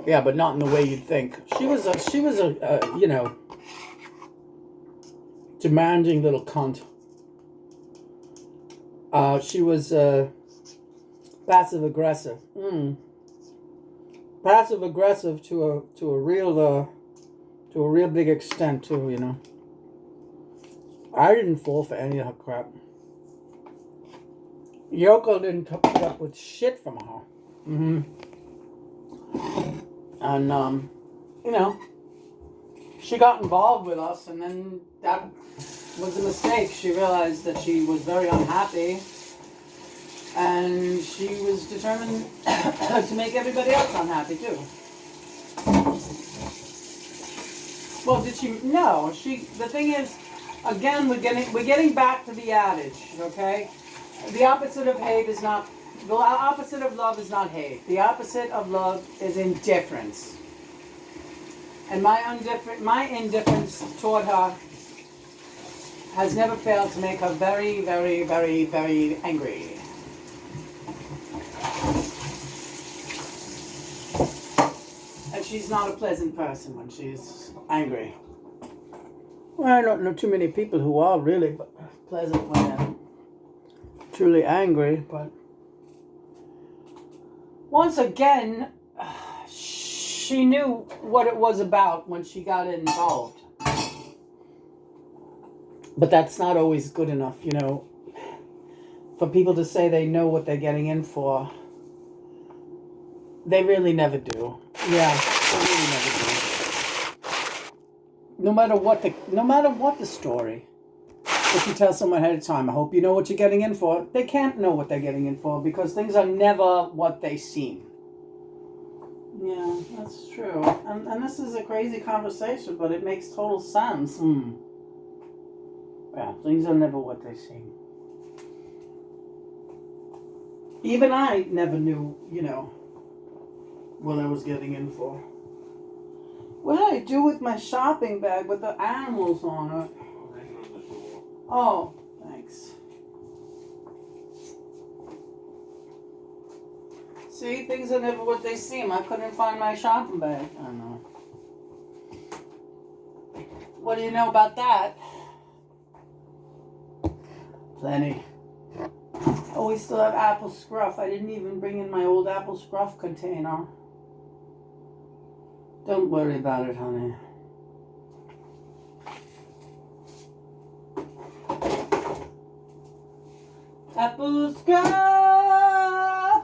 Yeah, but not in the way you'd think. She was a demanding little cunt. She was passive aggressive. Passive aggressive to a real big extent too. You know. I didn't fall for any of her crap. Yoko didn't put up with shit from her. And she got involved with us, and then that was a mistake. She realized that she was very unhappy, and she was determined to make everybody else unhappy too. Well, did she? No. The thing is, again, we're getting back to the adage, okay? The opposite of hate is not. The opposite of love is not hate. The opposite of love is indifference. And my indifference toward her has never failed to make her very, very, very, very angry. And she's not a pleasant person when she's angry. Well, I don't know too many people who are really pleasant when they're truly angry, but once again, she knew what it was about when she got involved. But that's not always good enough, you know, for people to say they know what they're getting in for. They really never do. Yeah, they really never do. No matter what the story. If you tell someone ahead of time, I hope you know what you're getting in for, they can't know what they're getting in for because things are never what they seem. Yeah, that's true. And this is a crazy conversation, but it makes total sense. Yeah, things are never what they seem. Even I never knew, what I was getting in for. What did I do with my shopping bag with the animals on it? Oh, thanks. See, things are never what they seem. I couldn't find my shopping bag. I don't know. What do you know about that? Plenty. Oh, we still have apple scruff. I didn't even bring in my old apple scruff container. Don't worry about it, honey. Apple scruff.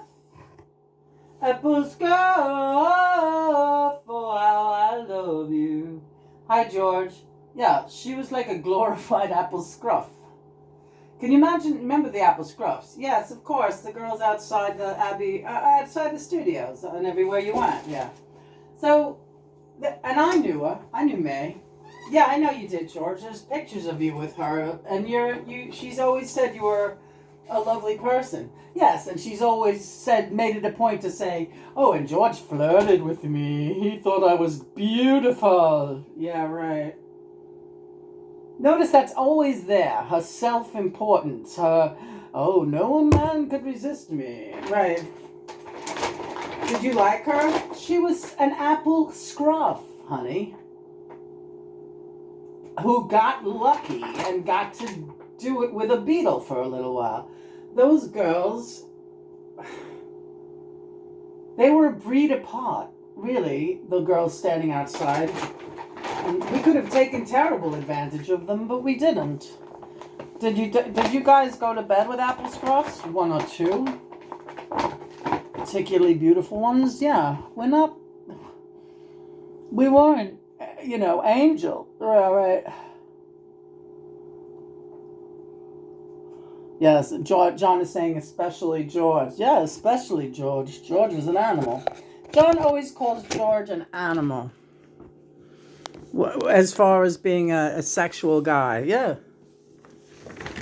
Apple scruff. Oh, how I love you. Hi, George. Yeah, she was like a glorified apple scruff. Can you remember the apple scruffs? Yes, of course, the girls outside the Abbey, outside the studios and everywhere you went, yeah. So, and I knew her, I knew May. Yeah, I know you did, George. There's pictures of you with her, and she's always said you were a lovely person. Yes, and she's always made it a point to say, oh, and George flirted with me. He thought I was beautiful. Yeah, right. Notice that's always there. Her self-importance. Her, oh, no man could resist me. Right. Did you like her? She was an apple scruff, honey. Who got lucky and got to do it with a Beatle for a little while. Those girls, they were a breed apart. Really, the girls standing outside. We could have taken terrible advantage of them, but we didn't. Did you guys go to bed with apple scruffs? One or two? Particularly beautiful ones? Yeah. We weren't, angel. Right. Yes, John is saying especially George. Yeah, especially George. George is an animal. John always calls George an animal. As far as being a sexual guy, yeah.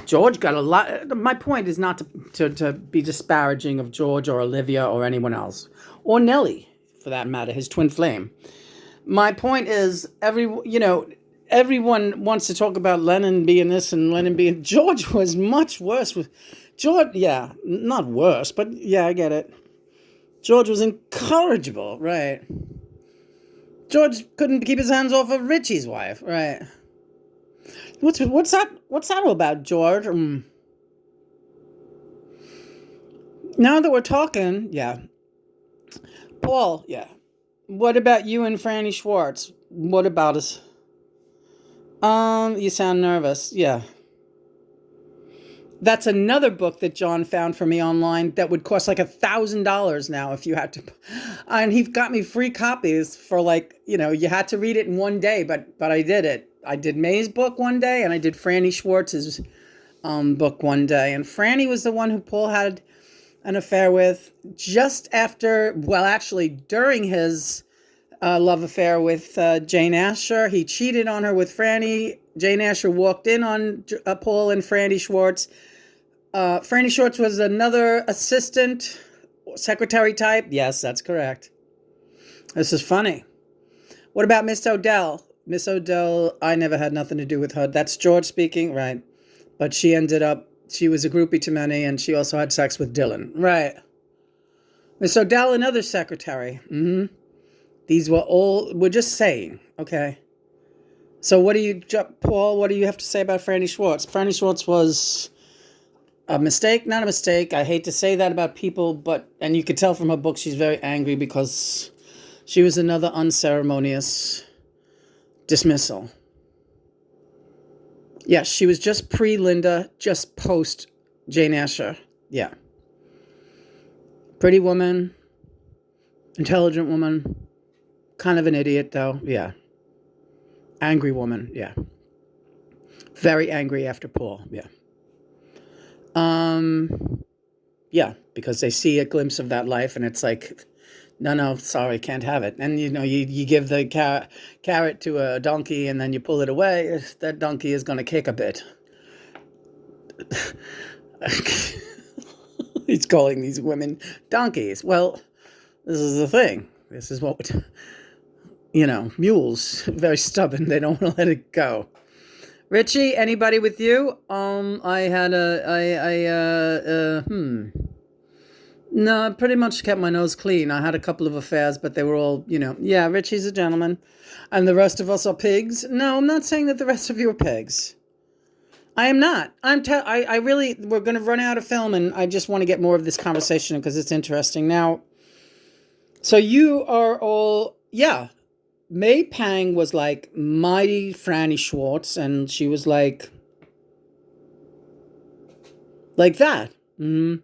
George got a lot. My point is not to be disparaging of George or Olivia or anyone else. Or Nelly, for that matter, his twin flame. My point is, everyone wants to talk about Lennon being this and Lennon being... George was much worse. George, yeah, not worse, but yeah, I get it. George was incorrigible, right. George couldn't keep his hands off of Richie's wife, right. What's that all about, George? Now that we're talking, yeah. Paul, yeah. What about you and Franny Schwartz? What about us? You sound nervous. Yeah. That's another book that John found for me online that would cost like $1,000 now if you had to. And he got me free copies for you had to read it in one day, but I did it. I did May's book one day and I did Franny Schwartz's book one day. And Franny was the one who Paul had an affair with just after, actually during his love affair with Jane Asher. He cheated on her with Franny. Jane Asher walked in on Paul and Franny Schwartz. Franny Schwartz was another assistant, secretary type. Yes, that's correct. This is funny. What about Miss Odell? Miss Odell, I never had nothing to do with her. That's George speaking, right. But she was a groupie to many, and she also had sex with Dylan. Right. Miss Odell, another secretary. Mm-hmm. These we're just saying, okay? So Paul, what do you have to say about Franny Schwartz? Franny Schwartz was a mistake, not a mistake. I hate to say that about people, and you could tell from her book she's very angry because she was another unceremonious dismissal. Yes, she was just pre-Linda, just post Jane Asher. Yeah. Pretty woman. Intelligent woman. Kind of an idiot, though. Yeah. Angry woman. Yeah. Very angry after Paul. Yeah. Yeah, because they see a glimpse of that life and it's like, no, sorry, can't have it. And you give the carrot to a donkey and then you pull it away, that donkey is going to kick a bit. He's calling these women donkeys. Well, this is the thing. This is what, mules, very stubborn. They don't want to let it go. Richie, anybody with you? No, I pretty much kept my nose clean. I had a couple of affairs, but they were all, yeah, Richie's a gentleman. And the rest of us are pigs? No, I'm not saying that the rest of you are pigs. I am not. I really, we're going to run out of film and I just want to get more of this conversation because it's interesting. Now, so you are all, yeah, May Pang was like mighty Franny Schwartz and she was like that. Mm-hmm.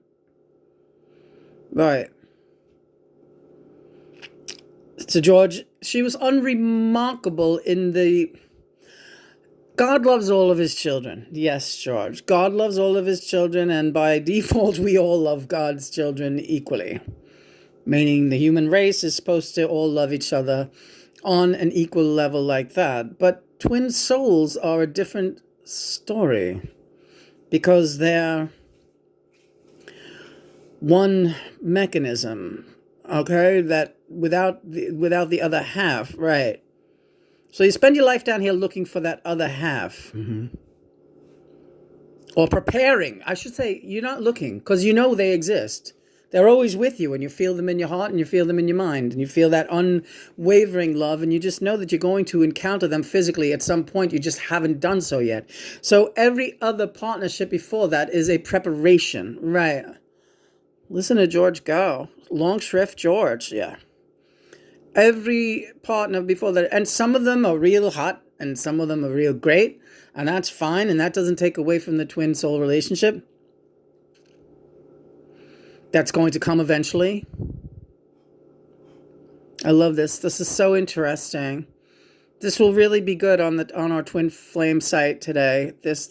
Right. So George, she was unremarkable in the... God loves all of his children. Yes, George. God loves all of his children, and by default, we all love God's children equally. Meaning the human race is supposed to all love each other on an equal level like that. But twin souls are a different story because they're one mechanism, okay, that without the other half, right? So you spend your life down here looking for that other half. Mm-hmm. Or preparing. I should say you're not looking because you know they exist. They're always with you and you feel them in your heart and you feel them in your mind and you feel that unwavering love and you just know that you're going to encounter them physically at some point. You just haven't done so yet. So every other partnership before that is a preparation, right? Listen to George go. Long shrift George, yeah. Every partner before that, and some of them are real hot and some of them are real great, and that's fine, and that doesn't take away from the twin soul relationship. That's going to come eventually. I love this. This is so interesting. This will really be good on our Twin Flame site today. This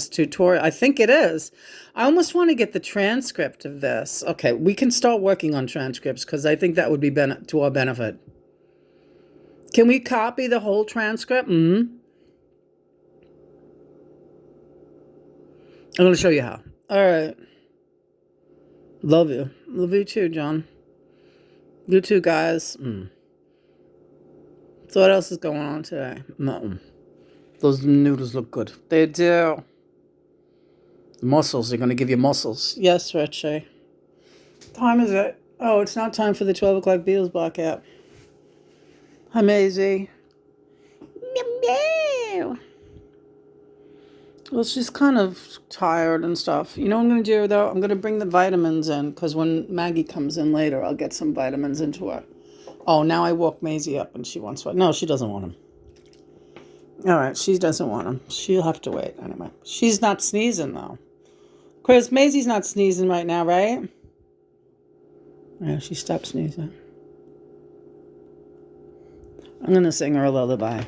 tutorial. I think it is. I almost want to get the transcript of this. Okay, we can start working on transcripts because I think that would be to our benefit. Can we copy the whole transcript? Mm-hmm. I'm going to show you how. All right. Love you. Love you too, John. You too, guys. So what else is going on today? No. Those noodles look good. They do. Muscles. They're going to give you muscles. Yes, Richie. Time is it? Oh, it's not time for the 12 o'clock Beatles block app. Hi, Maisie. Meow. Well, she's kind of tired and stuff. You know what I'm going to do, though? I'm going to bring the vitamins in because when Maggie comes in later, I'll get some vitamins into her. Oh, now I woke Maisie up and she wants one. No, she doesn't want them. All right, she doesn't want them. She'll have to wait anyway. She's not sneezing, though. Chris, Maisie's not sneezing right now, right? Yeah, she stopped sneezing. I'm going to sing her a lullaby.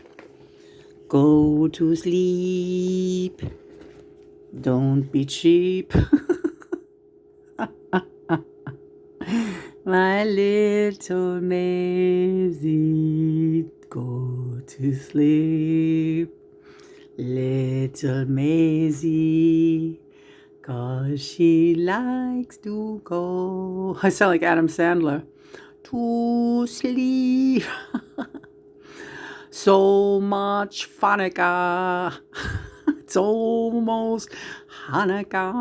Go to sleep. Don't be cheap. My little Maisie, go to sleep. Little Maisie, 'cause she likes to go. I sound like Adam Sandler. To sleep. So much Hanukkah. It's almost Hanukkah.